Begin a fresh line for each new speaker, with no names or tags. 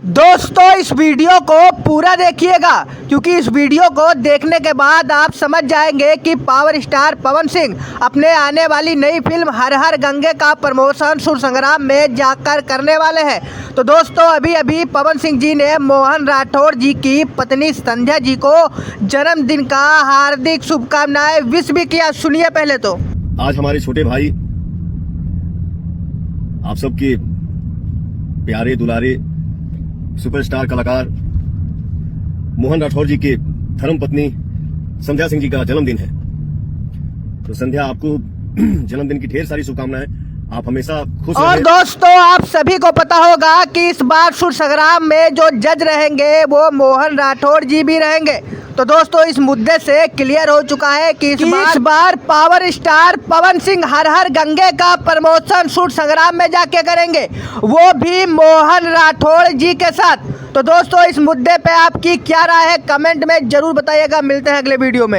दोस्तों इस वीडियो को पूरा देखिएगा क्योंकि इस वीडियो को देखने के बाद आप समझ जाएंगे कि पावर स्टार पवन सिंह अपने आने वाली नई फिल्म हर हर गंगे का प्रमोशन सुर संग्राम में जाकर करने वाले हैं। तो दोस्तों अभी अभी पवन सिंह जी ने मोहन राठौर जी की पत्नी संध्या जी को जन्मदिन का हार्दिक शुभकामनाएं विश भी किया। सुनिए पहले तो।
आज हमारे छोटे भाई आप सबके प्यारे दुलारे सुपरस्टार कलाकार मोहन राठौर जी के धर्मपत्नी संध्या सिंह जी का जन्मदिन है। तो संध्या आपको जन्मदिन की ढेर सारी शुभकामनाएं। आप हमेशा खुश
और
रहें।
दोस्तों आप सभी को पता होगा कि इस बार सुर संग्राम में जो जज रहेंगे वो मोहन राठौर जी भी रहेंगे। तो दोस्तों इस मुद्दे से क्लियर हो चुका है कि इस बार पावर स्टार पवन सिंह हर हर गंगे का प्रमोशन सुर संग्राम में जाके करेंगे, वो भी मोहन राठौर जी के साथ। तो दोस्तों इस मुद्दे पे आपकी क्या राय है कमेंट में जरूर बताइएगा। मिलते हैं अगले वीडियो में।